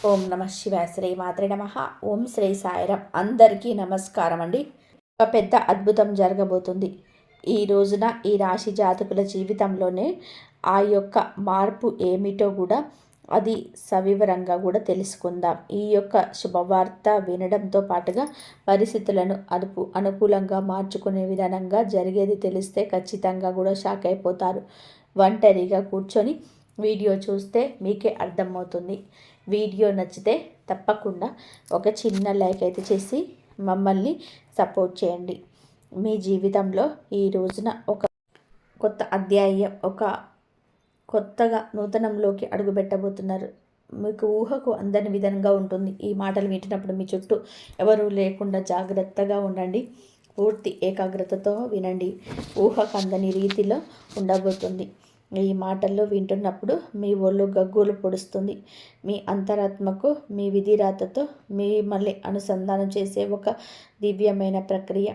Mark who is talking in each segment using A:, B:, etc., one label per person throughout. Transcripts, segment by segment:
A: ఓం నమ శివాయ. శ్రీ మాత్రే నమ. ఓం శ్రీ సాయిరాం. అందరికీ నమస్కారం అండి. ఒక పెద్ద అద్భుతం జరగబోతుంది ఈ రోజున. ఈ రాశి జాతకుల జీవితంలోనే ఆ యొక్క మార్పు ఏమిటో కూడా అది సవివరంగా కూడా తెలుసుకుందాం. ఈ యొక్క శుభవార్త వినడంతో పాటుగా పరిస్థితులను అనుకూలంగా మార్చుకునే విధానంగా జరిగేది తెలిస్తే ఖచ్చితంగా కూడా షాక్ అయిపోతారు. ఒంటరిగా కూర్చొని వీడియో చూస్తే మీకే అర్థమవుతుంది. వీడియో నచ్చితే తప్పకుండా ఒక చిన్న లైక్ అయితే చేసి మమ్మల్ని సపోర్ట్ చేయండి. మీ జీవితంలో ఈ రోజున ఒక కొత్త అధ్యాయం, ఒక కొత్తగా నూతనంలోకి అడుగుపెట్టబోతున్నారు. మీకు ఊహకు అందని విధంగా ఉంటుంది. ఈ మాటలు వింటున్నప్పుడు మీ చుట్టూ ఎవరూ లేకుండా జాగ్రత్తగా ఉండండి. పూర్తి ఏకాగ్రతతో వినండి. ఊహకు అందని రీతిలో ఉండబోతుంది. ఈ మాటల్లో వింటున్నప్పుడు మీ ఒళ్ళు గగ్గులు పొడుస్తుంది. మీ అంతరాత్మకు మీ విధిరాతతో మిమ్మల్ని అనుసంధానం చేసే ఒక దివ్యమైన ప్రక్రియ.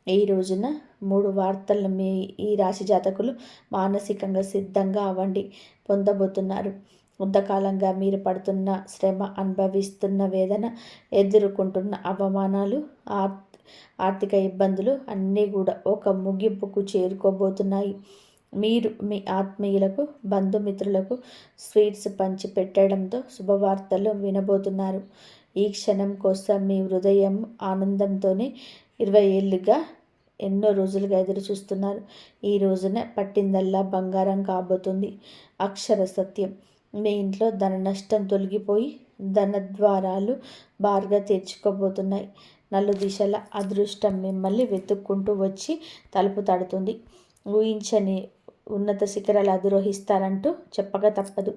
A: ఈ రోజున 3 వార్తలను మీ ఈ రాశి జాతకులు మానసికంగా సిద్ధంగా అవ్వండి. పొందబోతున్నారు. కొంతకాలంగా మీరు పడుతున్న శ్రమ, అనుభవిస్తున్న వేదన, ఎదుర్కొంటున్న అవమానాలు, ఆర్థిక ఇబ్బందులు అన్నీ కూడా ఒక ముగింపుకు చేరుకోబోతున్నాయి. మీరు మీ ఆత్మీయులకు, బంధుమిత్రులకు స్వీట్స్ పంచి పెట్టడంతో శుభవార్తలు వినబోతున్నారు. ఈ క్షణం కోసం మీ హృదయం ఆనందంతోనే 20 ఏళ్ళుగా ఎన్నో రోజులుగా ఎదురు చూస్తున్నారు. ఈ రోజున పట్టిందల్లా బంగారం కాబోతుంది. అక్షర సత్యం. మీ ఇంట్లో ధన నష్టం తొలగిపోయి ధనద్వారాలు బార్గా తెరుచుకోబోతున్నాయి. నలుదిశల అదృష్టం మిమ్మల్ని వెతుక్కుంటూ వచ్చి తలుపు తడుతుంది. ఊహించని ఉన్నత శిఖరాలు అధిరోహిస్తారంటూ చెప్పక తప్పదు.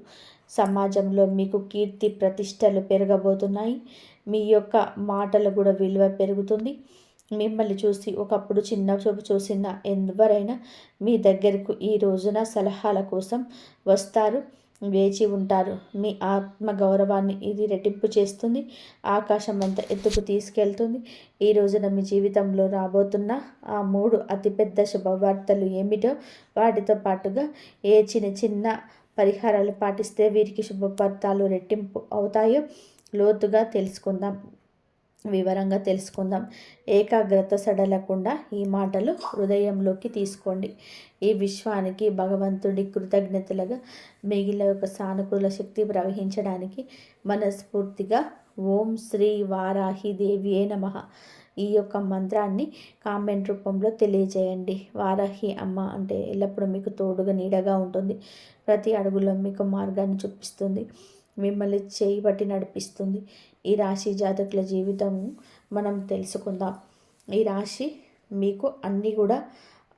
A: సమాజంలో మీకు కీర్తి ప్రతిష్టలు పెరగబోతున్నాయి. మీ యొక్క మాటలు కూడా విలువ పెరుగుతుంది. మిమ్మల్ని చూసి ఒకప్పుడు చిన్న చూపు చూసిన ఎవరైనా మీ దగ్గరకు ఈ రోజున సలహాల కోసం వస్తారు. వేచి ఉంటారు. మీ ఆత్మ గౌరవాన్ని ఇది రెట్టింపు చేస్తుంది. ఆకాశం అంత ఎత్తుకు తీసుకెళ్తుంది. ఈ రోజున మీ జీవితంలో రాబోతున్న ఆ 3 అతిపెద్ద శుభవార్తలు ఏమిటో, వాటితో పాటుగా ఏ చిన్న చిన్న పరిహారాలు పాటిస్తే వీరికి శుభవార్తలు రెట్టింపు అవుతాయో లోతుగా తెలుసుకుందాం. వివరంగా తెలుసుకుందాం. ఏకాగ్రత సడలకుండా ఈ మాటలు హృదయంలోకి తీసుకోండి. ఈ విశ్వానికి భగవంతుడి కృతజ్ఞతలుగా మిగిలిన ఒక సానుకూల శక్తి ప్రవహించడానికి మనస్ఫూర్తిగా ఓం శ్రీ వారాహి దేవియే నమః ఈ యొక్క మంత్రాన్ని కామెంట్ రూపంలో తెలియజేయండి. వారాహి అమ్మ అంటే ఎల్లప్పుడూ మీకు తోడుగా నీడగా ఉంటుంది. ప్రతి అడుగులో మీకు మార్గాన్ని చూపిస్తుంది. మిమ్మల్ని చేయి పట్టి నడిపిస్తుంది. ఈ రాశి జాతకుల జీవితం మనం తెలుసుకుందాం. ఈ రాశి మీకు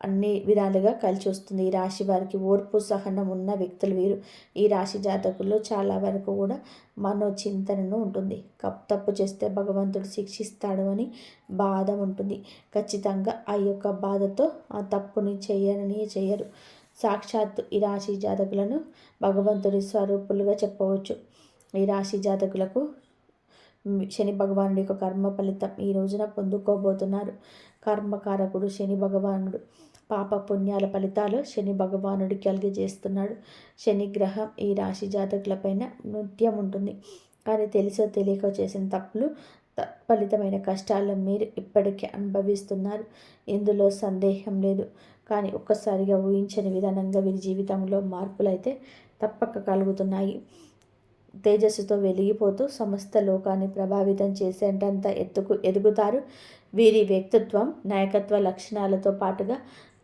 A: అన్ని విధాలుగా కలిసి వస్తుంది. ఈ రాశి వారికి ఓర్పు, సహనం ఉన్న వ్యక్తులు వీరు. ఈ రాశి జాతకుల్లో చాలా వరకు కూడా మనోచింతనను ఉంటుంది. తప్పు చేస్తే భగవంతుడు శిక్షిస్తాడు అని బాధ ఉంటుంది. ఖచ్చితంగా ఆ యొక్క బాధతో ఆ తప్పుని చేయరు. సాక్షాత్తు ఈ రాశి జాతకులను భగవంతుడి స్వరూపులుగా చెప్పవచ్చు. ఈ రాశి జాతకులకు శని భగవానుడి యొక్క కర్మ ఫలితం ఈ రోజున పొందుకోబోతున్నారు. కర్మకారకుడు శని భగవానుడు. పాప పుణ్యాల ఫలితాలు శని భగవానుడికి కలిగజేస్తున్నాడు. శని గ్రహం ఈ రాశి జాతకులపైన నృత్యం ఉంటుంది. కానీ తెలిసో తెలియకో చేసిన తప్పులు ఫలితమైన కష్టాలను మీరు ఇప్పటికే అనుభవిస్తున్నారు. ఇందులో సందేహం లేదు. కానీ ఒక్కసారిగా ఊహించని విధానంగా వీరి జీవితంలో మార్పులు అయితే తప్పక కలుగుతున్నాయి. తేజస్సుతో వెలిగిపోతూ సమస్త లోకాన్ని ప్రభావితం చేసేటంత ఎత్తుకు ఎదుగుతారు. వీరి వ్యక్తిత్వం, నాయకత్వ లక్షణాలతో పాటుగా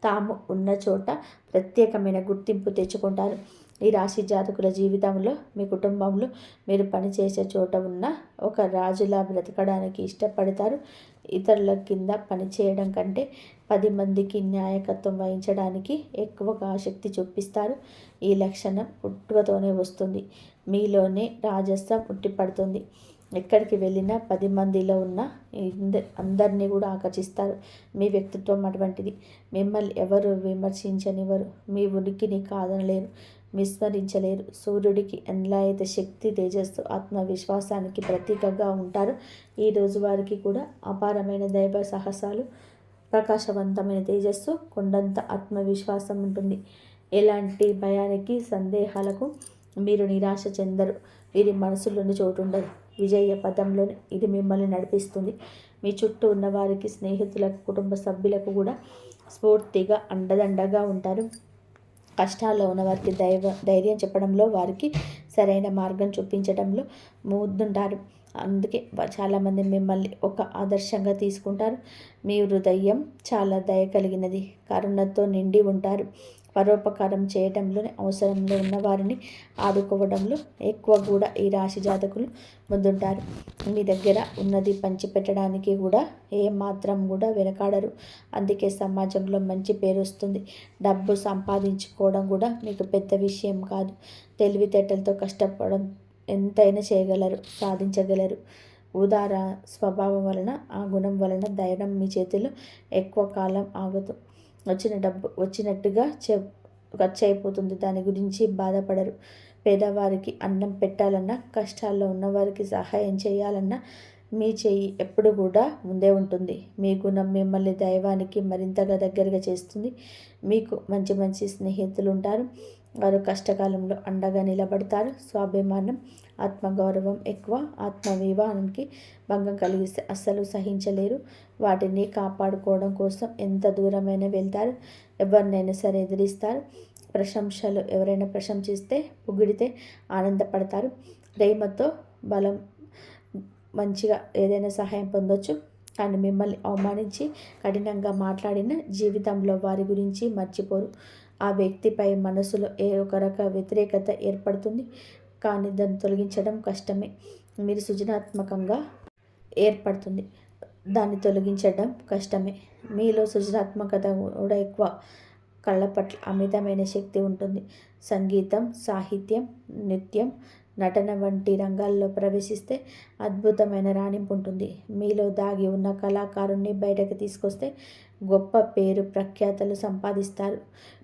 A: తాము ఉన్న చోట ప్రత్యేకమైన గుర్తింపు తెచ్చుకుంటారు. ఈ రాశి జాతకుల జీవితంలో, మీ కుటుంబంలో, మీరు పనిచేసే చోట ఉన్న ఒక రాజులా బ్రతకడానికి ఇష్టపడతారు. ఇతరుల కింద పనిచేయడం కంటే 10 మందికి నాయకత్వం వహించడానికి ఎక్కువగా ఆసక్తి చూపిస్తారు. ఈ లక్షణం పుట్టుకతోనే వస్తుంది. మీలోనే రాజసం ఉట్టిపడుతుంది. ఎక్కడికి వెళ్ళినా 10 మందిలో ఉన్న అందరినీ కూడా ఆకర్షిస్తారు. మీ వ్యక్తిత్వం అటువంటిది. మిమ్మల్ని ఎవరు విమర్శించనివ్వరు. మీ ఉనికిని కాదనలేరు, విస్మరించలేరు. సూర్యుడికి ఎలా అయితే శక్తి, తేజస్సు, ఆత్మవిశ్వాసానికి ప్రతీకగా ఉంటారో ఈ రోజు వారికి కూడా అపారమైన దైవ సాహసాలు, ప్రకాశవంతమైన తేజస్సు, కొండంత ఆత్మవిశ్వాసం ఉంటుంది. ఎలాంటి భయానికి, సందేహాలకు మీరు నిరాశ చెందరు. వీరి మనసులోని చోటు ఉండదు. విజయ పదంలోనే ఇది మిమ్మల్ని నడిపిస్తుంది. మీ చుట్టూ ఉన్న వారికి, స్నేహితులకు, కుటుంబ సభ్యులకు కూడా స్ఫూర్తిగా అండదండగా ఉంటారు. కష్టాల్లో ఉన్న వారికి ధైర్యం చెప్పడంలో, వారికి సరైన మార్గం చూపించడంలో ముందుంటారు. అందుకే చాలామంది మిమ్మల్ని ఒక ఆదర్శంగా తీసుకుంటారు. మీ హృదయం చాలా దయ కలిగినది, కరుణతో నిండి ఉంటారు. పరోపకారం చేయడంలోనే, అవసరంలో ఉన్న వారిని ఆదుకోవడంలో ఎక్కువ కూడా ఈ రాశి జాతకులు ముందుంటారు. మీ దగ్గర ఉన్నది పంచిపెట్టడానికి కూడా ఏమాత్రం కూడా వెనకాడరు. అందుకే సమాజంలో మంచి పేరు వస్తుంది. డబ్బు సంపాదించుకోవడం కూడా మీకు పెద్ద విషయం కాదు. తెలివితేటలతో కష్టపడడం ఎంతైనా చేయగలరు, సాధించగలరు. ఉదార స్వభావం వలన, ఆ గుణం వలన ధైర్యం మీ చేతిలో ఎక్కువ కాలం ఆగదు. వచ్చిన డబ్బు వచ్చినట్టుగా ఖర్చు అయిపోతుంది. దాని గురించి బాధపడరు. పేదవారికి అన్నం పెట్టాలన్నా, కష్టాల్లో ఉన్నవారికి సహాయం చేయాలన్నా మీ చెయ్యి ఎప్పుడు కూడా ముందే ఉంటుంది. మీ గుణం మిమ్మల్ని దైవానికి మరింతగా దగ్గరగా చేస్తుంది. మీకు మంచి మంచి స్నేహితులు ఉంటారు. వారు కష్టకాలంలో అండగా నిలబడతారు. స్వాభిమానం, ఆత్మగౌరవం ఎక్కువ. ఆత్మాభిమానానికి భంగం కలిగిస్తే అస్సలు సహించలేరు. వాటిని కాపాడుకోవడం కోసం ఎంత దూరమైనా వెళ్తారు. ఎవరినైనా సరే ఎదిరిస్తారు. ప్రశంసలు, ఎవరైనా ప్రశంసిస్తే, పొగిడితే ఆనందపడతారు. ప్రేమతో బలం మంచిగా ఏదైనా సహాయం పొందొచ్చు. కానీ మిమ్మల్ని అవమానించి కఠినంగా మాట్లాడిన జీవితంలో వారి గురించి మర్చిపోరు. ఆ వ్యక్తిపై మనసులో ఒక రక వ్యతిరేకత ఏర్పడుతుంది. కానీ దాన్ని తొలగించడం కష్టమే. మీరు సృజనాత్మకంగా ఏర్పడుతుంది, దాన్ని తొలగించడం కష్టమే. మీలో సృజనాత్మకత కూడా ఎక్కువ. కళ్ళ పట్ల అమితమైన శక్తి ఉంటుంది. సంగీతం, సాహిత్యం, నృత్యం, నటన వంటి రంగాల్లో ప్రవేశిస్తే అద్భుతమైన రాణింపు ఉంటుంది. మీలో దాగి ఉన్న కళాకారుణ్ణి బయటకు తీసుకొస్తే గొప్ప పేరు ప్రఖ్యాతలు సంపాదిస్తారు.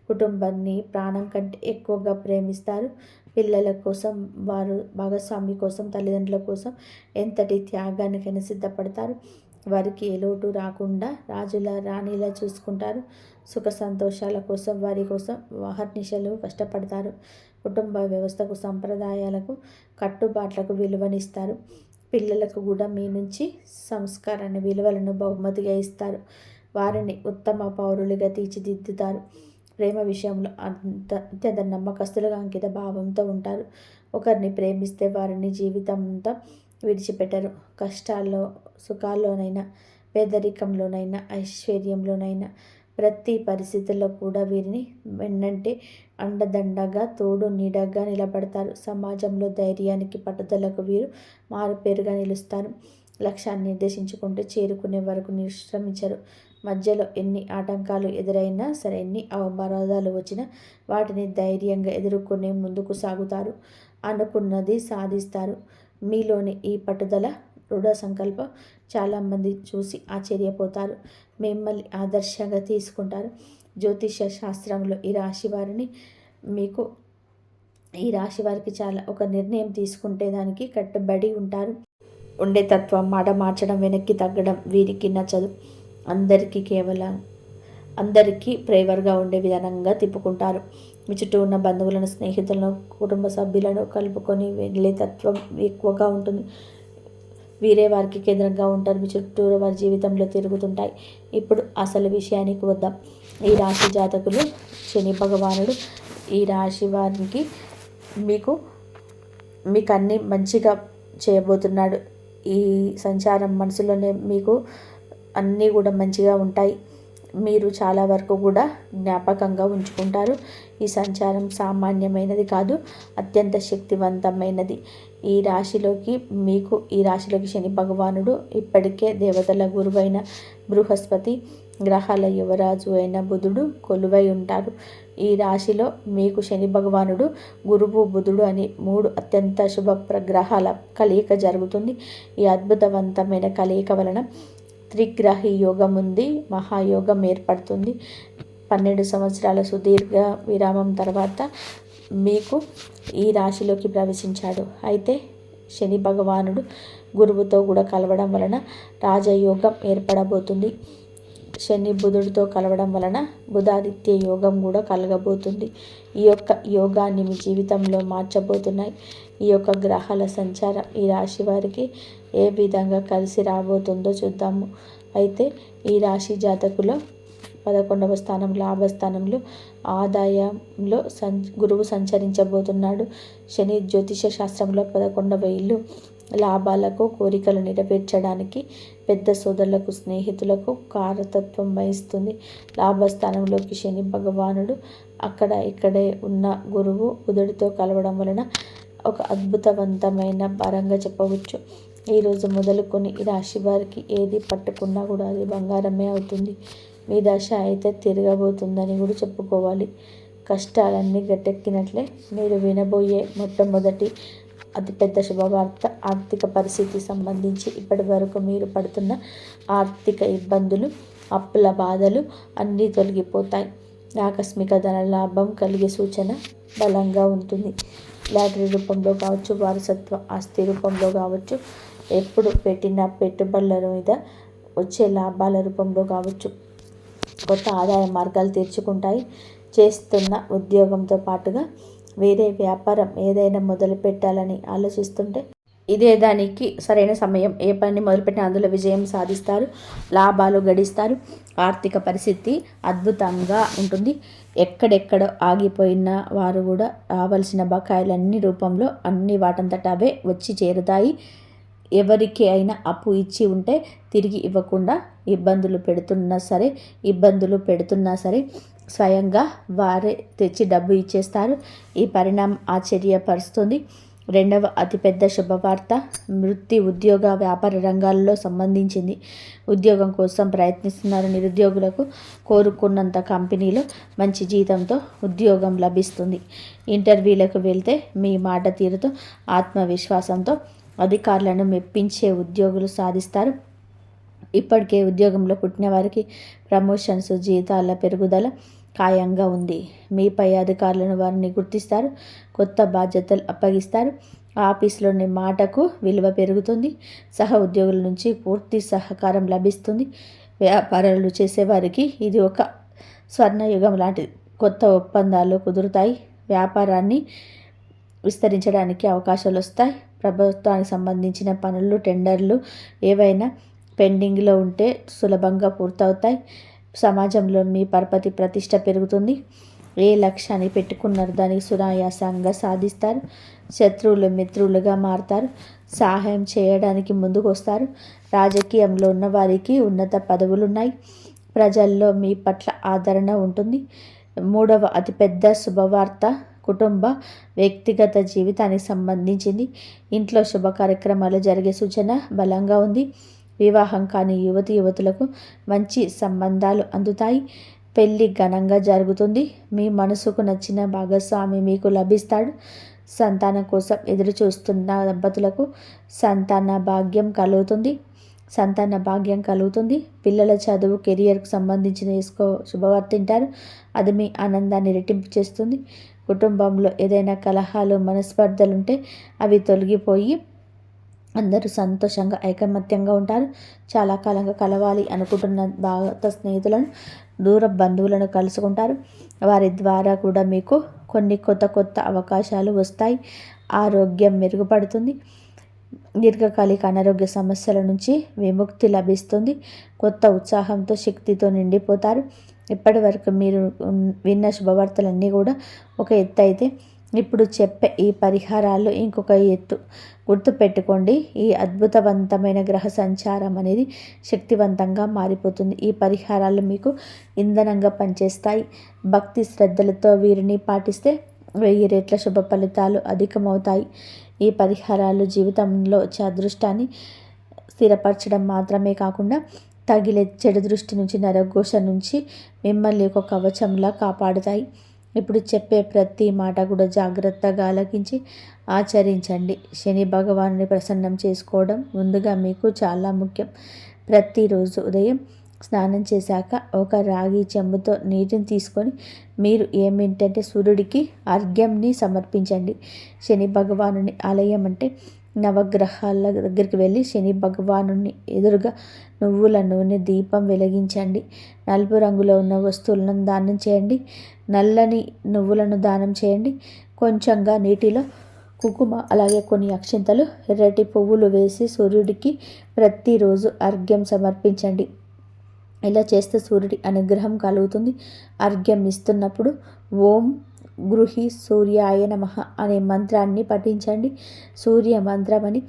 A: కుటుంబాన్ని ప్రాణం కంటే ఎక్కువగా ప్రేమిస్తారు. పిల్లల కోసం, వారు భాగస్వామి కోసం, తల్లిదండ్రుల కోసం ఎంతటి త్యాగానికైనా సిద్ధపడతారు. వారికి ఏ లోటు రాకుండా రాజుల రాణిలా చూసుకుంటారు. సుఖ సంతోషాల కోసం, వారి కోసం అహర్నిశలు కష్టపడతారు. కుటుంబ వ్యవస్థకు, సంప్రదాయాలకు, కట్టుబాట్లకు విలువనిస్తారు. పిల్లలకు కూడా మీ నుంచి సంస్కారాన్ని, విలువలను బహుమతిగా ఇస్తారు. వారిని ఉత్తమ పౌరులుగా తీర్చిదిద్దుతారు. ప్రేమ విషయంలో అత్యంత నమ్మకస్తులుగా, అంకిత భావంతో ఉంటారు. ఒకరిని ప్రేమిస్తే వారిని జీవితంతో విడిచిపెట్టరు. కష్టాల్లో, సుఖాల్లోనైనా, పేదరికంలోనైనా, ఐశ్వర్యంలోనైనా, ప్రతి పరిస్థితుల్లో కూడా వీరిని వెన్నంటే అండదండగా, తోడు నీడగా నిలబడతారు. సమాజంలో ధైర్యానికి, పట్టుదలకు వీరు మారుపేరుగా నిలుస్తారు. లక్ష్యాన్ని నిర్దేశించుకుంటే చేరుకునే వరకు నిశ్రమించరు. మధ్యలో ఎన్ని ఆటంకాలు ఎదురైనా సరే, ఎన్ని అవరోధాలు వచ్చినా వాటిని ధైర్యంగా ఎదుర్కొని ముందుకు సాగుతారు. అనుకున్నది సాధిస్తారు. మీలోని ఈ పట్టుదల, దృఢ సంకల్పం చాలామంది చూసి ఆశ్చర్యపోతారు. మిమ్మల్ని ఆదర్శంగా తీసుకుంటారు. జ్యోతిష శాస్త్రంలో ఈ రాశి వారికి చాలా ఒక నిర్ణయం తీసుకుంటే దానికి కట్టుబడి ఉంటారు. ఉండే తత్వం, మాట మార్చడం, వెనక్కి తగ్గడం వీరికి నచ్చదు. అందరికీ ఫేవర్గా ఉండే విధానంగా తిప్పుకుంటారు. మీ చుట్టూ ఉన్న బంధువులను, స్నేహితులను, కుటుంబ సభ్యులను కలుపుకొని వెళ్ళే తత్వం ఎక్కువగా ఉంటుంది. వీరే వారికి కేంద్రంగా ఉంటారు. మీ చుట్టూరు వారి జీవితంలో తిరుగుతుంటాయి. ఇప్పుడు అసలు విషయానికి వద్దాం. ఈ రాశి జాతకులు, శని భగవానుడు ఈ రాశి వారికి మీకు అన్నీ మంచిగా చేయబోతున్నాడు. ఈ సంచారం మనసులోనే మీకు అన్నీ కూడా మంచిగా ఉంటాయి. మీరు చాలా వరకు కూడా జ్ఞాపకంగా ఉంచుకుంటారు. ఈ సంచారం సామాన్యమైనది కాదు, అత్యంత శక్తివంతమైనది. ఈ రాశిలోకి శని భగవానుడు ఇప్పటికే దేవతల గురువైన బృహస్పతి, గ్రహాల యువరాజు అయిన బుధుడు కొలువై ఉంటారు. ఈ రాశిలో మీకు శని భగవానుడు, గురువు, బుధుడు అని 3 అత్యంత శుభ గ్రహాల కలయిక జరుగుతుంది. ఈ అద్భుతవంతమైన కలయిక వలన త్రిగ్రహి యోగం ఉంది, మహాయోగం ఏర్పడుతుంది. 12 సంవత్సరాల సుదీర్ఘ విరామం తర్వాత మీకు ఈ రాశిలోకి ప్రవేశించాడు. అయితే శని భగవానుడు గురువుతో కూడా కలవడం వలన రాజయోగం ఏర్పడబోతుంది. శని బుధుడితో కలవడం వలన బుధాదిత్య యోగం కూడా కలగబోతుంది. ఈ యొక్క యోగాన్ని మీ జీవితంలో మార్చబోతున్నాయి. ఈ యొక్క గ్రహాల సంచారం ఈ రాశి వారికి ఏ విధంగా కలిసి రాబోతుందో చూద్దాము. అయితే ఈ రాశి జాతకులో 11వ స్థానం లాభస్థానంలో ఆదాయంలో గురువు సంచరించబోతున్నాడు. శని జ్యోతిష శాస్త్రంలో 11వ ఇల్లు లాభాలకు, కోరికలు నెరవేర్చడానికి, పెద్ద సోదరులకు, స్నేహితులకు కారతత్వం వహిస్తుంది. లాభస్థానంలోకి శని భగవానుడు ఇక్కడే ఉన్న గురువు బుధుడితో కలవడం వలన ఒక అద్భుతవంతమైన పరంగా చెప్పవచ్చు. ఈరోజు మొదలుకొని ఈ రాశి వారికి ఏది పట్టుకున్నా కూడా అది బంగారమే అవుతుంది. మీ దశ అయితే తిరగబోతుందని కూడా చెప్పుకోవాలి. కష్టాలన్నీ గట్టెక్కినట్లే. మీరు వినబోయే మొట్టమొదటి అతిపెద్ద శుభవార్త ఆర్థిక పరిస్థితికి సంబంధించి ఇప్పటి వరకు మీరు పడుతున్న ఆర్థిక ఇబ్బందులు, అప్పుల బాధలు అన్నీ తొలగిపోతాయి. ఆకస్మిక ధన లాభం కలిగే సూచన బలంగా ఉంటుంది. లాటరీ రూపంలో కావచ్చు, వారసత్వ ఆస్తి రూపంలో కావచ్చు, ఎప్పుడు పెట్టిన పెట్టుబడుల మీద వచ్చే లాభాల రూపంలో కావచ్చు, కొత్త ఆదాయ మార్గాలు తెరుచుకుంటాయి. చేస్తున్న ఉద్యోగంతో పాటుగా వేరే వ్యాపారం ఏదైనా మొదలు పెట్టాలని ఆలోచిస్తుంటే ఇదే దానికి సరైన సమయం. ఏ పని మొదలుపెట్టినా అందులో విజయం సాధిస్తారు, లాభాలు గడిస్తారు. ఆర్థిక పరిస్థితి అద్భుతంగా ఉంటుంది. ఎక్కడెక్కడ ఆగిపోయిన వారు కూడా రావాల్సిన బకాయిలన్నీ రూపంలో అన్ని వాటంతట అవే వచ్చి చేరుతాయి. ఎవరికి అయినా అప్పు ఇచ్చి ఉంటే తిరిగి ఇవ్వకుండా ఇబ్బందులు పెడుతున్నా సరే స్వయంగా వారే తెచ్చి డబ్బు ఇచ్చేస్తారు. ఈ పరిణామం ఆశ్చర్యపరుస్తుంది. రెండవ అతిపెద్ద శుభవార్త వృత్తి, ఉద్యోగ, వ్యాపార రంగాల్లో సంబంధించింది. ఉద్యోగం కోసం ప్రయత్నిస్తున్నారు నిరుద్యోగులకు కోరుకున్నంత కంపెనీలో మంచి జీతంతో ఉద్యోగం లభిస్తుంది. ఇంటర్వ్యూలకు వెళ్తే మీ మాట తీరుతో, ఆత్మవిశ్వాసంతో అధికారులను మెప్పించే ఉద్యోగులు సాధిస్తారు. ఇప్పటికే ఉద్యోగంలో పుట్టిన వారికి ప్రమోషన్స్, జీతాల పెరుగుదల ఖాయంగా ఉంది. మీ పై అధికారులను వారిని గుర్తిస్తారు, కొత్త బాధ్యతలు అప్పగిస్తారు. ఆఫీసులోని మాటకు విలువ పెరుగుతుంది. సహ ఉద్యోగుల నుంచి పూర్తి సహకారం లభిస్తుంది. వ్యాపారాలు చేసేవారికి ఇది ఒక స్వర్ణయుగం లాంటిది. కొత్త ఒప్పందాలు కుదురుతాయి. వ్యాపారాన్ని విస్తరించడానికి అవకాశాలు వస్తాయి. ప్రభుత్వానికి సంబంధించిన పనులు, టెండర్లు ఏవైనా పెండింగ్లో ఉంటే సులభంగా పూర్తవుతాయి. సమాజంలో మీ పరపతి ప్రతిష్ట పెరుగుతుంది. ఏ లక్ష్యాన్ని పెట్టుకున్నారో దానికి సునాయాసంగా సాధిస్తారు. శత్రువులు మిత్రులుగా మారుతారు. సహాయం చేయడానికి ముందుకు వస్తారు. రాజకీయంలో ఉన్న వారికి ఉన్నత పదవులున్నాయి. ప్రజల్లో మీ పట్ల ఆదరణ ఉంటుంది. మూడవ అతిపెద్ద శుభవార్త కుటుంబ, వ్యక్తిగత జీవితానికి సంబంధించింది. ఇంట్లో శుభ కార్యక్రమాలు జరిగే సూచన బలంగా ఉంది. వివాహం కాని యువతులకు మంచి సంబంధాలు అందుతాయి. పెళ్లి ఘనంగా జరుగుతుంది. మీ మనసుకు నచ్చిన భాగస్వామి మీకు లభిస్తాడు. సంతానం కోసం ఎదురు చూస్తున్న దంపతులకు సంతాన భాగ్యం కలుగుతుంది. పిల్లల చదువు, కెరియర్కు సంబంధించిన శుభవార్త తింటారు. అది మీ ఆనందాన్ని రెట్టింపు చేస్తుంది. కుటుంబంలో ఏదైనా కలహాలు, మనస్పర్ధలుంటే అవి తొలగిపోయి అందరూ సంతోషంగా, ఐకమత్యంగా ఉంటారు. చాలా కాలంగా కలవాలి అనుకుంటున్న భారత స్నేహితులను, దూర బంధువులను కలుసుకుంటారు. వారి ద్వారా కూడా మీకు కొన్ని కొత్త అవకాశాలు వస్తాయి. ఆరోగ్యం మెరుగుపడుతుంది. దీర్ఘకాలిక అనారోగ్య సమస్యల నుంచి విముక్తి లభిస్తుంది. కొత్త ఉత్సాహంతో, శక్తితో నిండిపోతారు. ఇప్పటి వరకు మీరు విన్న శుభవార్తలన్నీ కూడా ఒక ఎత్తు అయితే, ఇప్పుడు చెప్పే ఈ పరిహారాలు ఇంకొక ఎత్తు. గుర్తుపెట్టుకోండి, ఈ అద్భుతవంతమైన గ్రహ సంచారం అనేది శక్తివంతంగా మారిపోతుంది. ఈ పరిహారాలు మీకు ఇంధనంగా పనిచేస్తాయి. భక్తి శ్రద్ధలతో వీరిని పాటిస్తే 1000 రెట్ల శుభ ఫలితాలు అధికమవుతాయి. ఈ పరిహారాలు జీవితంలో వచ్చే అదృష్టాన్ని స్థిరపరచడం మాత్రమే కాకుండా తగిలే చెడు దృష్టి నుంచి, నరఘోష నుంచి మిమ్మల్ని ఒక కవచంలా కాపాడుతాయి. ఇప్పుడు చెప్పే ప్రతి మాట కూడా జాగ్రత్తగా ఆలకించి ఆచరించండి. శని భగవానుని ప్రసన్నం చేసుకోవడం ముందుగా మీకు చాలా ముఖ్యం. ప్రతిరోజు ఉదయం స్నానం చేశాక ఒక రాగి చెంబుతో నీటిని తీసుకొని మీరు ఏమిటంటే సూర్యుడికి అర్ఘ్యంని సమర్పించండి. శని భగవానుని ఆలయం అంటే నవగ్రహాల దగ్గరికి వెళ్ళి శని భగవానుని ఎదురుగా నువ్వుల నూనె దీపం వెలిగించండి. నలుపు రంగులో ఉన్న వస్తువులను దానం చేయండి. నల్లని నువ్వులను దానం చేయండి. కొంచెంగా నీటిలో కుంకుమ అలాగే కొన్ని అక్షింతలు ఎర్రటి పువ్వులు వేసి సూర్యుడికి ప్రతిరోజు అర్ఘ్యం సమర్పించండి. ఇలా చేస్తే సూర్యుడి అనుగ్రహం కలుగుతుంది. అర్ఘ్యం ఇస్తున్నప్పుడు ఓం గృహి సూర్యాయ నమః అనే మంత్రాన్ని పఠించండి. సూర్య మంత్రమని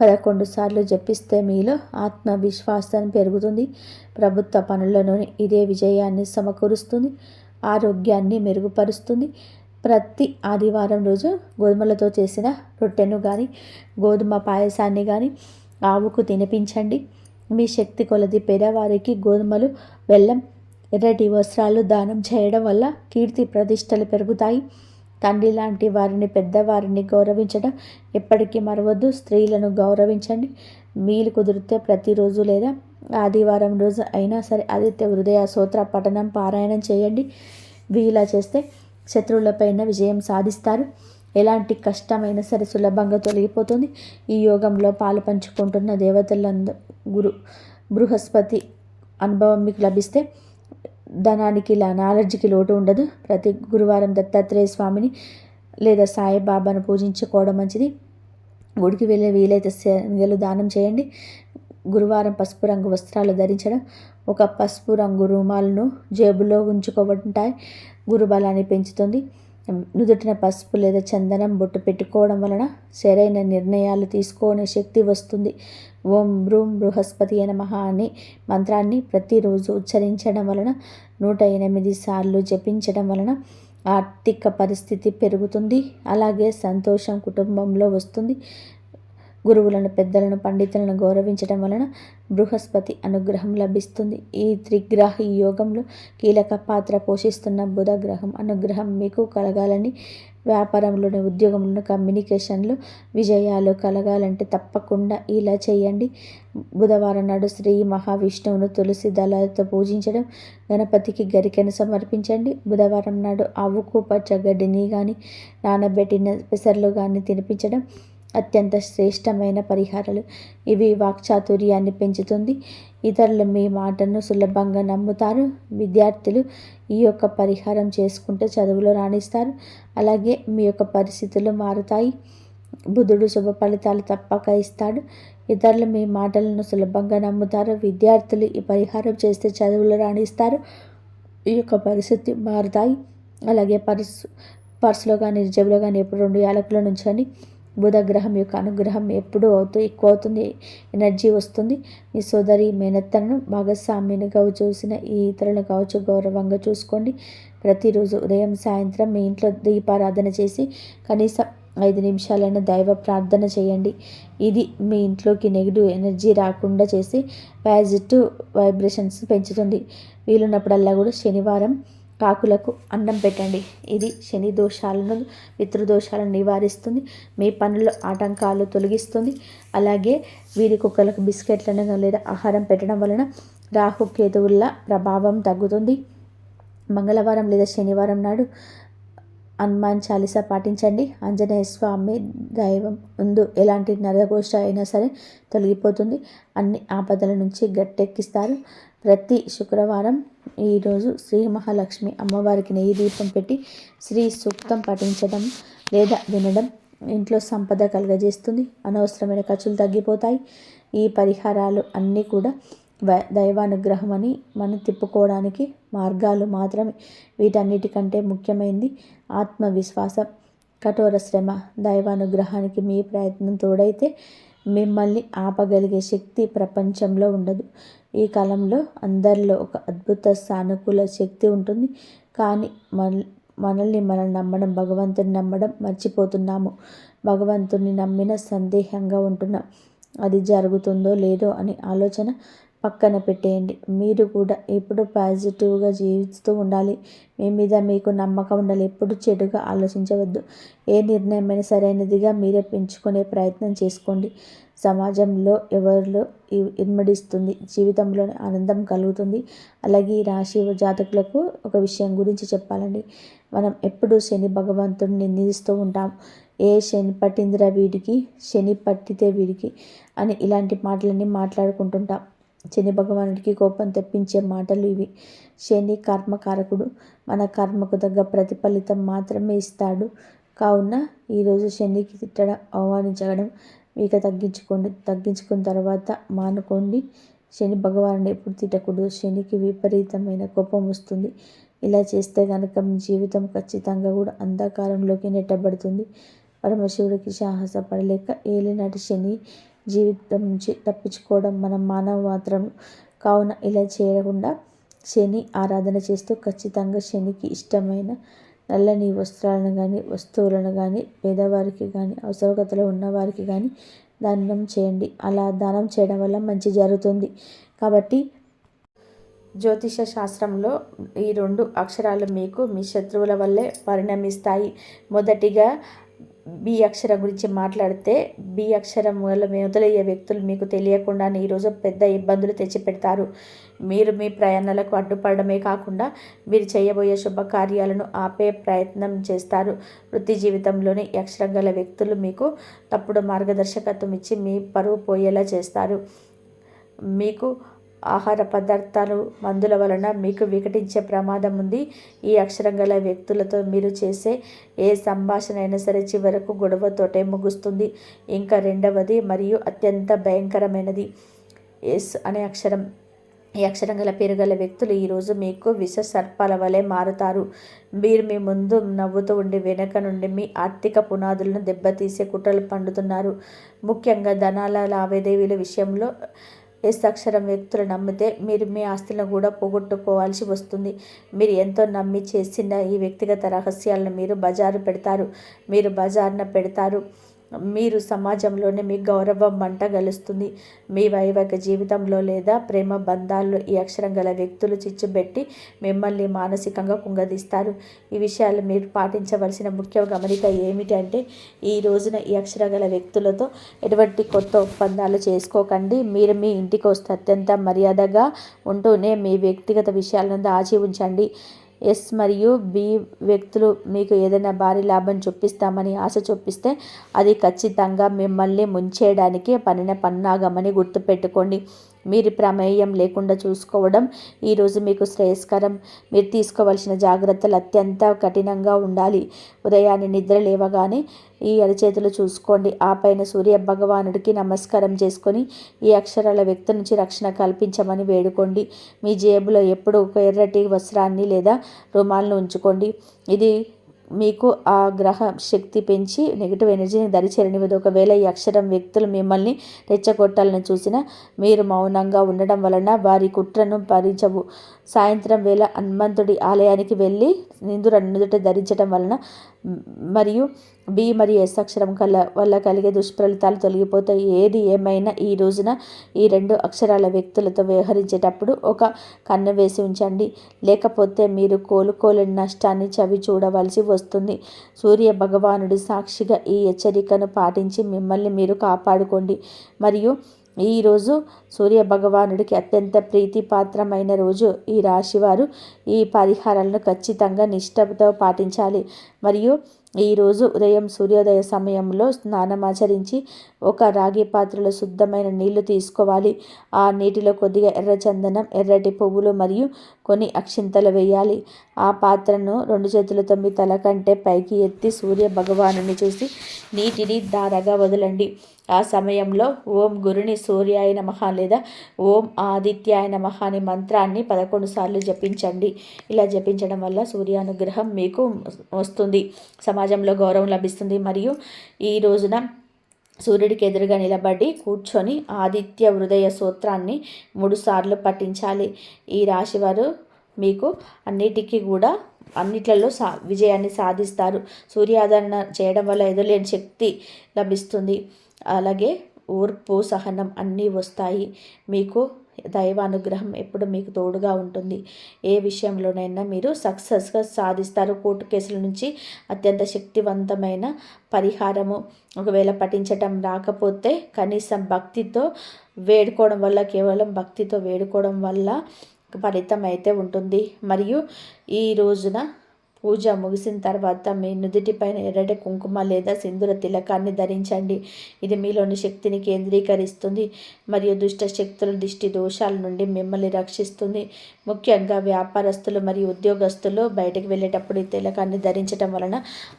A: 11 సార్లు జపిస్తే మీలో ఆత్మవిశ్వాసం పెరుగుతుంది. ప్రభుత్వ పనులలోని ఇదే విజయాన్ని సమకూరుస్తుంది. ఆరోగ్యాన్ని మెరుగుపరుస్తుంది. ప్రతి ఆదివారం రోజు గోధుమలతో చేసిన రొట్టెను కానీ గోధుమ పాయసాన్ని కానీ ఆవుకు తినిపించండి. మీ శక్తి కొలది పేదవారికి గోధుమలు, బెల్లం, ఎర్రటి వస్త్రాలు దానం చేయడం వల్ల కీర్తి ప్రతిష్టలు పెరుగుతాయి. తండ్రి లాంటి వారిని, పెద్దవారిని గౌరవించడం ఎప్పటికీ మరవద్దు. స్త్రీలను గౌరవించండి. వీలు కుదిరితే ప్రతిరోజు లేదా ఆదివారం రోజు అయినా సరే ఆదిత్య హృదయ స్తోత్ర పఠనం పారాయణం చేయండి. ఇలా చేస్తే శత్రువులపైన విజయం సాధిస్తారు. ఎలాంటి కష్టమైనా సరే సులభంగా తొలగిపోతుంది. ఈ యోగంలో పాలు పంచుకుంటున్న దేవతలందరూ బృహస్పతి అనుభవం మీకు లభిస్తే ధనానికి నాలెడ్జ్కి లోటు ఉండదు. ప్రతి గురువారం దత్తాత్రేయ స్వామిని లేదా సాయిబాబాను పూజించుకోవడం మంచిది. గుడికి వెళ్ళే వీలైతే శనగలు దానం చేయండి. గురువారం పసుపు రంగు వస్త్రాలు ధరించడం, ఒక పసుపు రంగు రుమాలను జేబులో ఉంచుకోవటాయి గురుబలాన్ని పెంచుతుంది. నుదుటిన పసుపు లేదా చందనం బొట్టు పెట్టుకోవడం వలన సరైన నిర్ణయాలు తీసుకునే శక్తి వస్తుంది. ఓం బ్రూం బృహస్పతి నమః అనే మంత్రాన్ని ప్రతిరోజు ఉచ్చరించడం వలన 108 సార్లు జపించడం వలన ఆర్థిక పరిస్థితి పెరుగుతుంది. అలాగే సంతోషం కుటుంబంలో వస్తుంది. గురువులను, పెద్దలను, పండితులను గౌరవించడం వలన బృహస్పతి అనుగ్రహం లభిస్తుంది. ఈ త్రిగ్రహి యోగంలో కీలక పాత్ర పోషిస్తున్న బుధ గ్రహం అనుగ్రహం మీకు కలగాలని, వ్యాపారంలోని, ఉద్యోగంలోని, కమ్యూనికేషన్లో విజయాలు కలగాలంటే తప్పకుండా ఇలా చేయండి. బుధవారం నాడు శ్రీ మహావిష్ణువును తులసి దళాలతో పూజించడం, గణపతికి గరికెను సమర్పించండి. బుధవారం నాడు ఆవుకు పచ్చగడ్డిని కానీ నానబెట్టిన పెసర్లు కానీ తినిపించడం అత్యంత శ్రేష్టమైన పరిహారాలు. ఇవి వాక్చాతుర్యాన్ని పెంచుతుంది. ఇతరులు మీ మాటను సులభంగా నమ్ముతారు. విద్యార్థులు ఈ యొక్క పరిహారం చేసుకుంటే చదువులో రాణిస్తారు. అలాగే మీ యొక్క పరిస్థితులు మారుతాయి. బుధుడు శుభ ఫలితాలు తప్పక ఇస్తాడు. ఇతరులు మీ మాటలను సులభంగా నమ్ముతారు. విద్యార్థులు ఈ పరిహారం చేస్తే చదువులో రాణిస్తారు. ఈ యొక్క పరిస్థితి మారుతాయి. అలాగే పర్సులో కానీ జేబులో కానీ ఎప్పుడు 2 యాలకుల నుంచని బుధ గ్రహం యొక్క అనుగ్రహం ఎప్పుడూ ఎక్కువ అవుతుంది. ఎనర్జీ వస్తుంది. మీ సోదరి మేనత్తలను భాగస్వామిని చూసిన ఈ ఇతరులను కావచ్చు గౌరవంగా చూసుకోండి. ప్రతిరోజు ఉదయం సాయంత్రం మీ ఇంట్లో దీపారాధన చేసి కనీసం 5 నిమిషాలైనా దైవ ప్రార్థన చేయండి. ఇది మీ ఇంట్లోకి నెగిటివ్ ఎనర్జీ రాకుండా చేసి పాజిటివ్ వైబ్రేషన్స్ పెంచుతుంది. వీలున్నప్పుడల్లా కూడా శనివారం కాకులకు అన్నం పెట్టండి. ఇది శని దోషాలను, పితృదోషాలను నివారిస్తుంది. మీ పనుల్లో ఆటంకాలు తొలగిస్తుంది. అలాగే వీరి కుక్కలకు బిస్కెట్లను లేదా ఆహారం పెట్టడం వలన రాహుకేతువుల ప్రభావం తగ్గుతుంది. మంగళవారం లేదా శనివారం నాడు హనుమాన్ చాలీసా పాటించండి. ఆంజనేయ స్వామి దైవం ముందు ఎలాంటి నరఘోష అయినా సరే తొలగిపోతుంది. అన్ని ఆపదల నుంచి గట్టెక్కిస్తారు. ప్రతి శుక్రవారం ఈరోజు శ్రీ మహాలక్ష్మి అమ్మవారికి నెయ్యి దీపం పెట్టి శ్రీ సూక్తం పఠించడం లేదా వినడం ఇంట్లో సంపద కలుగజేస్తుంది. అనవసరమైన ఖర్చులు తగ్గిపోతాయి. ఈ పరిహారాలు అన్నీ కూడా దైవానుగ్రహం అని మనం తిప్పుకోవడానికి మార్గాలు మాత్రమే. వీటన్నిటికంటే ముఖ్యమైనది ఆత్మవిశ్వాసం, కఠోర శ్రమ. దైవానుగ్రహానికి మీ ప్రయత్నం తోడైతే మిమ్మల్ని ఆపగలిగే శక్తి ప్రపంచంలో ఉండదు. ఈ కాలంలో అందరిలో ఒక అద్భుత సానుకూల శక్తి ఉంటుంది. కానీ మనల్ని మనం నమ్మడం, భగవంతుని నమ్మడం మర్చిపోతున్నాము. భగవంతుని నమ్మిన సందేహంగా ఉంటున్నాం. అది జరుగుతుందో లేదో అని ఆలోచన పక్కన పెట్టేయండి. మీరు కూడా ఎప్పుడు పాజిటివ్గా జీవిస్తూ ఉండాలి. మీ మీద మీకు నమ్మకం ఉండాలి. ఎప్పుడు చెడుగా ఆలోచించవద్దు. ఏ నిర్ణయమైనా సరైనదిగా మీరే పెంచుకునే ప్రయత్నం చేసుకోండి. సమాజంలో ఎవరిలో ఇమ్మడిస్తుంది, జీవితంలోనే ఆనందం కలుగుతుంది. అలాగే ఈ రాశి జాతకులకు ఒక విషయం గురించి చెప్పాలండి. మనం ఎప్పుడు శని భగవంతుడిని నిందిస్తూ ఉంటాం. ఏ శని పట్టిందిరా వీడికి, శని పట్టితే వీడికి అని ఇలాంటి మాటలన్నీ మాట్లాడుకుంటుంటాం. శని భగవానుడికి కోపం తెప్పించే మాటలు ఇవి. శని కర్మకారకుడు, మన కర్మకు తగ్గ ప్రతిఫలితం మాత్రమే ఇస్తాడు. కావున ఈరోజు శనికి తిట్టడం, అవమానించడం మీకు తగ్గించుకున్న తర్వాత మానుకోండి. శని భగవానుడు ఎప్పుడు తిట్టకూడదు. శనికి విపరీతమైన కోపం వస్తుంది. ఇలా చేస్తే కనుక మీ జీవితం ఖచ్చితంగా కూడా అంధకారంలోకి నెట్టబడుతుంది. పరమశివుడికి సాహసపడలేక ఏలినాటి శని జీవితం నుంచి తప్పించుకోవడం మన మానవ మాత్రం. కావున ఇలా చేయకుండా శని ఆరాధన చేస్తూ ఖచ్చితంగా శనికి ఇష్టమైన నల్లని వస్త్రాలను కానీ, వస్తువులను కానీ, పేదవారికి కానీ, అవసరగతలో ఉన్నవారికి కానీ దానం చేయండి. అలా దానం చేయడం వల్ల మంచి జరుగుతుంది. కాబట్టి జ్యోతిష శాస్త్రంలో ఈ 2 అక్షరాలు మీకు మీ శత్రువుల వల్లే పరిణమిస్తాయి. మొదటిగా బి అక్షరం గురించి మాట్లాడితే, బి అక్షరం వల్ల మొదలయ్యే వ్యక్తులు మీకు తెలియకుండానే ఈరోజు పెద్ద ఇబ్బందులు తెచ్చిపెడతారు. మీరు మీ ప్రయాణాలకు అడ్డుపడమే కాకుండా మీరు చేయబోయే శుభకార్యాలను ఆపే ప్రయత్నం చేస్తారు. వృత్తి జీవితంలోని ఈ అక్షరం గల వ్యక్తులు మీకు తప్పుడు మార్గదర్శకత్వం ఇచ్చి మీ పరువు పోయేలా చేస్తారు. మీకు ఆహార పదార్థాలు, మందుల వలన మీకు వికటించే ప్రమాదం ఉంది. ఈ అక్షరం గల వ్యక్తులతో మీరు చేసే ఏ సంభాషణ అయినా సరే చివరకు గొడవతోటే ముగుస్తుంది. ఇంకా రెండవది మరియు అత్యంత భయంకరమైనది ఎస్ అనే అక్షరం. ఈ అక్షరం గల పేరు గల వ్యక్తులు ఈరోజు మీకు విష సర్పాల వలె మారుతారు. మీరు మీ ముందు నవ్వుతూ ఉండి వెనక నుండి మీ ఆర్థిక పునాదులను దెబ్బతీసే కుట్రలు పండుతున్నారు. ముఖ్యంగా ధనాల లావాదేవీల విషయంలో ఎస్ అక్షరం వ్యక్తులు నమ్మితే మీరు మీ ఆస్తులను కూడా పోగొట్టుకోవాల్సి వస్తుంది. మీరు ఎంతో నమ్మి చేసిన ఈ వ్యక్తిగత రహస్యాలను మీరు బజారున పెడతారు. మీరు సమాజంలోనే మీ గౌరవం మంట గలుస్తుంది. మీ వైవాహిక జీవితంలో లేదా ప్రేమ బంధాల్లో ఈ అక్షరం గల వ్యక్తులు చిచ్చుబెట్టి మిమ్మల్ని మానసికంగా కుంగదీస్తారు. ఈ విషయాలు మీరు పాటించవలసిన ముఖ్య గమనిక ఏమిటంటే, ఈ రోజున ఈ అక్షరం గల వ్యక్తులతో ఎటువంటి కొత్త ఒప్పందాలు చేసుకోకండి. మీరు మీ ఇంటికి వస్తే అత్యంత మర్యాదగా ఉంటూనే మీ వ్యక్తిగత విషయాలను దాచి ఉంచండి. ఎస్ మరియు బి వ్యక్తులు మీకు ఏదైనా భారీ లాభం చూపిస్తామని ఆశ చూపిస్తే అది ఖచ్చితంగా మిమ్మల్ని ముంచేయడానికి పన్నాగమని గుర్తుపెట్టుకోండి. మీరు ప్రమేయం లేకుండా చూసుకోవడం ఈరోజు మీకు శ్రేయస్కరం. మీరు తీసుకోవాల్సిన జాగ్రత్తలు అత్యంత కఠినంగా ఉండాలి. ఉదయాన్నే నిద్ర లేవగానే ఈ అరచేతులు చూసుకోండి. ఆ పైన సూర్య భగవానుడికి నమస్కారం చేసుకొని ఈ అక్షరాల వ్యక్తి నుంచి రక్షణ కల్పించమని వేడుకోండి. మీ జేబులో ఎప్పుడు ఒక ఎర్రటి వస్త్రాన్ని లేదా రుమాలను ఉంచుకోండి. ఇది మీకు ఆ గ్రహ శక్తి పెంచి నెగిటివ్ ఎనర్జీని దరిచేరనివ్వదు. ఒకవేళ ఈ అక్షరం వ్యక్తులు మిమ్మల్ని రెచ్చగొట్టాలని చూసినా మీరు మౌనంగా ఉండడం వలన వారి కుట్రను భరించవు. సాయంత్రం వేళ హనుమంతుడి ఆలయానికి వెళ్ళి నుదుట ధరించడం వలన మరియు బి మరియు ఎస్ అక్షరం వల్ల కలిగే దుష్ఫలితాలు తొలగిపోతాయి. ఏది ఏమైనా ఈ రోజున ఈ 2 అక్షరాల వ్యక్తులతో వ్యవహరించేటప్పుడు ఒక కన్ను వేసి ఉంచండి. లేకపోతే మీరు కోలుకోలేని నష్టాన్ని చవి చూడవలసి వస్తుంది. సూర్య భగవానుడి సాక్షిగా ఈ హెచ్చరికను పాటించి మిమ్మల్ని మీరు కాపాడుకోండి. మరియు ఈరోజు సూర్య భగవానుడికి అత్యంత ప్రీతిపాత్రమైన రోజు. ఈ రాశివారు ఈ పరిహారాలను ఖచ్చితంగా నిష్ఠతో పాటించాలి. మరియు ఈరోజు ఉదయం సూర్యోదయ సమయంలో స్నానమాచరించి ఒక రాగి పాత్రలో శుద్ధమైన నీళ్లు తీసుకోవాలి. ఆ నీటిలో కొద్దిగా ఎర్రచందనం, ఎర్రటి పువ్వులు మరియు కొన్ని అక్షింతలు వేయాలి. ఆ పాత్రను 2 చేతులతో మీ తల కంటే పైకి ఎత్తి సూర్య భగవానుని చూసి నీటిని ధారగా వదలండి. ఆ సమయంలో ఓం గురుని సూర్యాయ నమః లేదా ఓం ఆదిత్యాయ నమః అనే మంత్రాన్ని 11 సార్లు జపించండి. ఇలా జపించడం వల్ల సూర్యానుగ్రహం మీకు వస్తుంది, సమాజంలో గౌరవం లభిస్తుంది. మరియు ఈ రోజున సూర్యుడికి ఎదురుగా నిలబడి కూర్చొని ఆదిత్య హృదయ సూత్రాన్ని 3 సార్లు పఠించాలి. ఈ రాశివారు మీకు అన్నిట్లలో విజయాన్ని సాధిస్తారు. సూర్యారాధన చేయడం వల్ల ఎదురులేని శక్తి లభిస్తుంది. అలాగే ఓర్పు, సహనం అన్నీ వస్తాయి. మీకు దైవానుగ్రహం ఎప్పుడు మీకు తోడుగా ఉంటుంది. ఏ విషయంలోనైనా మీరు సక్సెస్గా సాధిస్తారు. కోర్టు కేసుల నుంచి అత్యంత శక్తివంతమైన పరిహారము ఒకవేళ పఠించటం రాకపోతే కనీసం భక్తితో వేడుకోవడం వల్ల, కేవలం భక్తితో వేడుకోవడం వల్ల ఫలితం అయితే ఉంటుంది. మరియు ఈ రోజున పూజ ముగిసిన తర్వాత మీ నుదుటిపైన ఎర్రటి కుంకుమ లేదా సింధూర తిలకాన్ని ధరించండి. ఇది మీలోని శక్తిని కేంద్రీకరిస్తుంది మరియు దుష్ట శక్తుల దిష్టి దోషాల నుండి మిమ్మల్ని రక్షిస్తుంది. ముఖ్యంగా వ్యాపారస్తులు మరియు ఉద్యోగస్తులు బయటకు వెళ్ళేటప్పుడు ఈ తిలకాన్ని ధరించడం వలన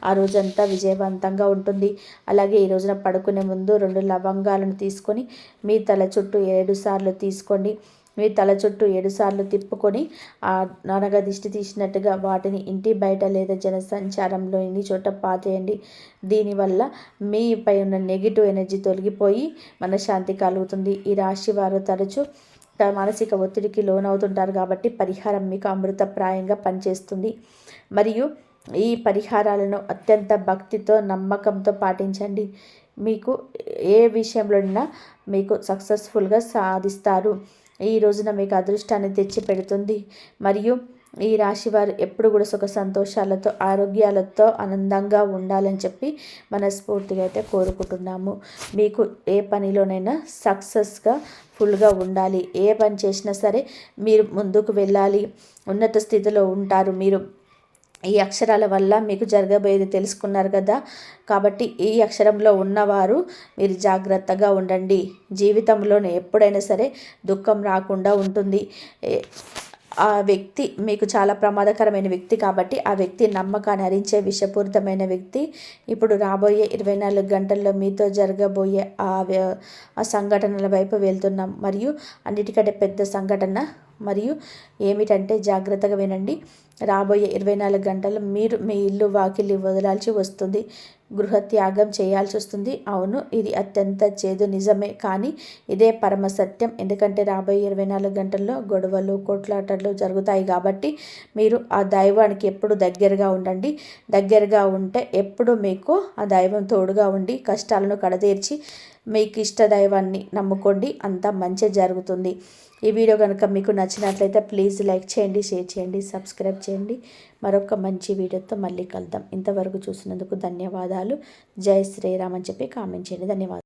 A: ఆ రోజంతా విజయవంతంగా ఉంటుంది. అలాగే ఈ రోజున పడుకునే ముందు 2 లవంగాలను తీసుకొని మీ తల చుట్టూ 7 సార్లు తీసుకోండి. మీ తల చుట్టూ 7 సార్లు తిప్పుకొని అనగా దిష్టి తీసినట్టుగా వాటిని ఇంటి బయట లేదా జనసంచారంలో ఎన్ని చోట పాతేయండి. దీనివల్ల మీపై ఉన్న నెగిటివ్ ఎనర్జీ తొలగిపోయి మనశ్శాంతి కలుగుతుంది. ఈ రాశి వారు తరచూ మానసిక ఒత్తిడికి లోనవుతుంటారు కాబట్టి పరిహారం మీకు అమృతప్రాయంగా పనిచేస్తుంది. మరియు ఈ పరిహారాలను అత్యంత భక్తితో నమ్మకంతో పాటించండి. మీకు ఏ విషయంలోనైనా మీకు సక్సెస్ఫుల్గా సాధిస్తారు. ఈ రోజున మీకు అదృష్టాన్ని తెచ్చి పెడుతుంది. మరియు ఈ రాశి వారు ఎప్పుడు కూడా సుఖ సంతోషాలతో ఆరోగ్యాలతో ఆనందంగా ఉండాలని చెప్పి మనస్ఫూర్తిగా అయితే కోరుకుంటున్నాము. మీకు ఏ పనిలోనైనా సక్సెస్గా ఫుల్గా ఉండాలి. ఏ పని చేసినా సరే మీరు ముందుకు వెళ్ళాలి, ఉన్నత స్థితిలో ఉంటారు. మీరు ఈ అక్షరాల వల్ల మీకు జరగబోయేది తెలుసుకున్నారు కదా. కాబట్టి ఈ అక్షరంలో ఉన్నవారు మీరు జాగ్రత్తగా ఉండండి. జీవితంలోనే ఎప్పుడైనా సరే దుఃఖం రాకుండా ఉంటుంది. ఆ వ్యక్తి మీకు చాలా ప్రమాదకరమైన వ్యక్తి కాబట్టి ఆ వ్యక్తి నమ్మకాన్ని హరించే విషపూరితమైన వ్యక్తి. ఇప్పుడు రాబోయే 24 గంటల్లో మీతో జరగబోయే ఆ సంఘటనల వైపు వెళ్తున్నాం. మరియు అన్నిటికంటే పెద్ద సంఘటన మరియు ఏమిటంటే జాగ్రత్తగా వినండి. రాబోయే 24 గంటలు మీరు మీ ఇల్లు వాకిలి వదలాల్సి వస్తుంది. గృహత్యాగం చేయాల్సి వస్తుంది. అవును, ఇది అత్యంత చేదు నిజమే, కానీ ఇదే పరమ సత్యం. ఎందుకంటే రాబోయే 24 గంటల్లో గొడవలు కొట్లాటలు జరుగుతాయి కాబట్టి మీరు ఆ దైవానికి ఎప్పుడు దగ్గరగా ఉండండి. దగ్గరగా ఉంటే ఎప్పుడు మీకు ఆ దైవం తోడుగా ఉండి కష్టాలను కడతీర్చి మీకు ఇష్ట దైవాన్ని నమ్ముకోండి, అంతా మంచి జరుగుతుంది. ఈ వీడియో కనుక మీకు నచ్చినట్లయితే ప్లీజ్ లైక్ చేయండి, షేర్ చేయండి, సబ్స్క్రైబ్ చేయండి. మరొక మంచి వీడియోతో మళ్ళీ కలుద్దాం. ఇంతవరకు చూసినందుకు ధన్యవాదాలు. జై శ్రీరామ్ అని చెప్పి కామెంట్ చేయండి. ధన్యవాదాలు.